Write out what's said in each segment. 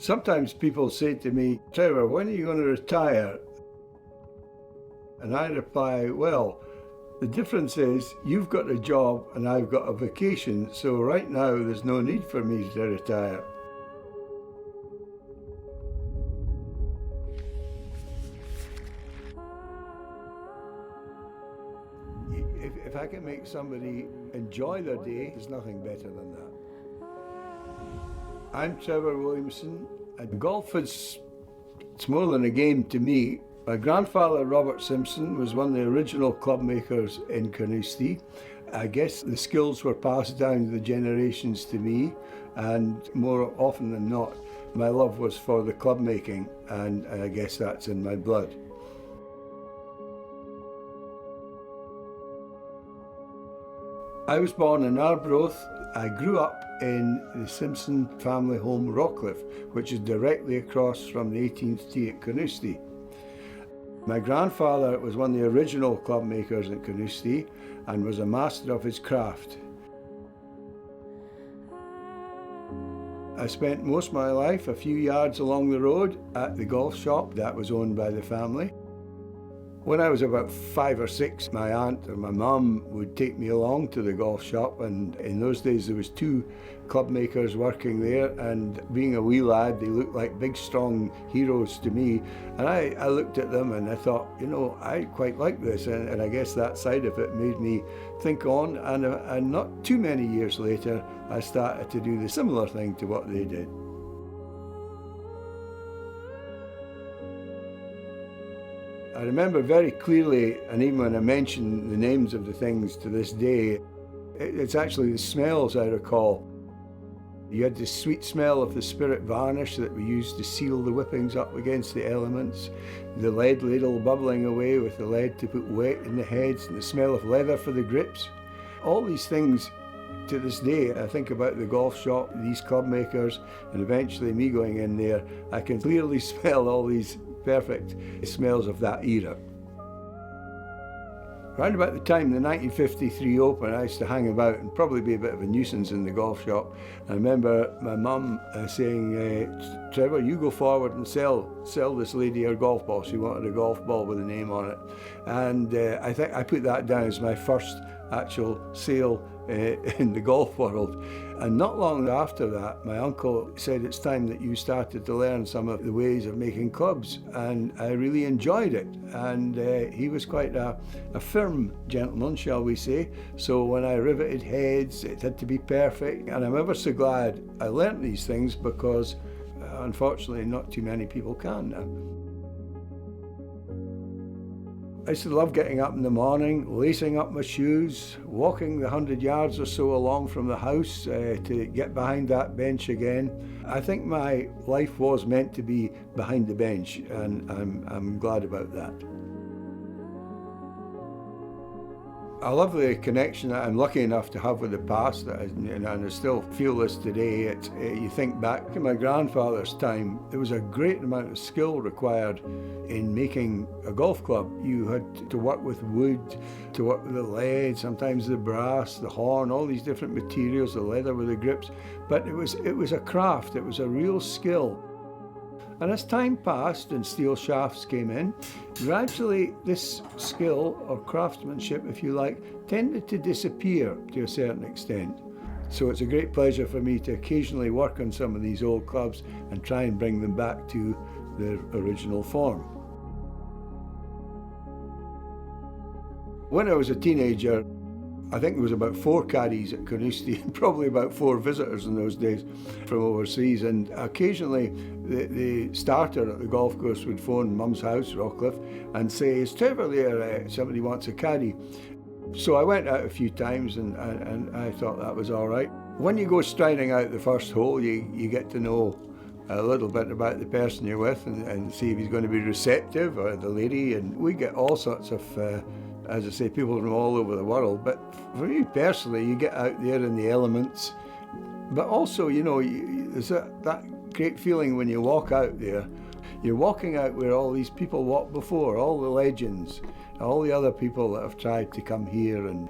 Sometimes people say to me, Trevor, when are you going to retire? And I reply, well, the difference is you've got a job and I've got a vacation, so right now there's no need for me to retire. If I can make somebody enjoy their day, there's nothing better than that. I'm Trevor Williamson, and golf it's more than a game to me. My grandfather, Robert Simpson, was one of the original club makers in Carnoustie. I guess the skills were passed down to the generations to me, and more often than not, my love was for the club making, and I guess that's in my blood. I was born in Arbroath. I grew up in the Simpson family home, Rockcliffe, which is directly across from the 18th tee at Carnoustie. My grandfather was one of the original club makers at Carnoustie and was a master of his craft. I spent most of my life a few yards along the road at the golf shop that was owned by the family. When I was about 5 or 6, my aunt or my mum would take me along to the golf shop, and in those days there was 2 club makers working there, and being a wee lad they looked like big strong heroes to me, and I looked at them and I thought, you know, I quite like this, and I guess that side of it made me think on, and not too many years later I started to do the similar thing to what they did. I remember very clearly, and even when I mention the names of the things to this day, it's actually the smells I recall. You had the sweet smell of the spirit varnish that we used to seal the whippings up against the elements, the lead ladle bubbling away with the lead to put wet in the heads, and the smell of leather for the grips. All these things, to this day, I think about the golf shop, these club makers, and eventually me going in there, I can clearly smell all these perfect smells of that era. Around about the time the 1953 Open, I used to hang about and probably be a bit of a nuisance in the golf shop. I remember my mum saying, Trevor, you go forward and sell this lady her golf ball. She wanted a golf ball with a name on it. And I think I put that down as my first actual sale in the golf world. And not long after that, my uncle said it's time that you started to learn some of the ways of making clubs, and I really enjoyed it. And he was quite a firm gentleman, shall we say. So when I riveted heads, it had to be perfect, and I'm ever so glad I learnt these things, because unfortunately not too many people can now. I used to love getting up in the morning, lacing up my shoes, walking the 100 yards or so along from the house to get behind that bench again. I think my life was meant to be behind the bench, and I'm glad about that. I love the connection that I'm lucky enough to have with the past, and I still feel this today. You think back to my grandfather's time, there was a great amount of skill required in making a golf club. You had to work with wood, to work with the lead, sometimes the brass, the horn, all these different materials, the leather with the grips. But it was a craft, it was a real skill. And as time passed and steel shafts came in, gradually this skill, or craftsmanship if you like, tended to disappear to a certain extent. So it's a great pleasure for me to occasionally work on some of these old clubs and try and bring them back to their original form. When I was a teenager, I think there was about 4 caddies at Carnoustie, and probably about 4 visitors in those days from overseas, and occasionally the starter at the golf course would phone Mum's house, Rockcliffe, and say, is Trevor there? Somebody wants a caddy. So I went out a few times, and I thought that was all right. When you go striding out the first hole, you get to know a little bit about the person you're with, and see if he's going to be receptive, or the lady, and we get all sorts of as I say, people from all over the world. But for me personally, you get out there in the elements, but also, you know, there's that great feeling when you walk out there. You're walking out where all these people walked before, all the legends, all the other people that have tried to come here and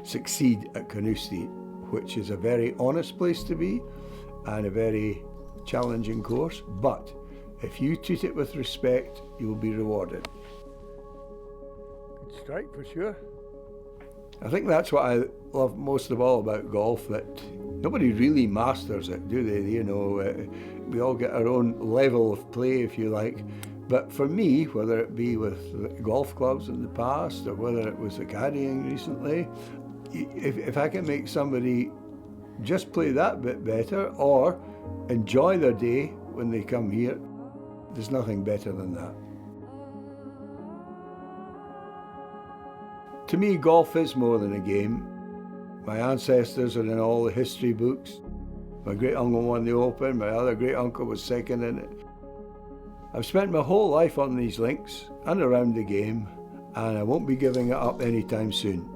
succeed at Carnoustie, which is a very honest place to be, and a very challenging course, but if you treat it with respect, you'll be rewarded. Good strike for sure. I think that's what I love most of all about golf, that nobody really masters it, do they? You know, we all get our own level of play, if you like. But for me, whether it be with golf clubs in the past or whether it was the caddying recently, if I can make somebody just play that bit better or enjoy their day when they come here, there's nothing better than that. To me, golf is more than a game. My ancestors are in all the history books. My great uncle won the Open, my other great uncle was second in it. I've spent my whole life on these links and around the game, and I won't be giving it up anytime soon.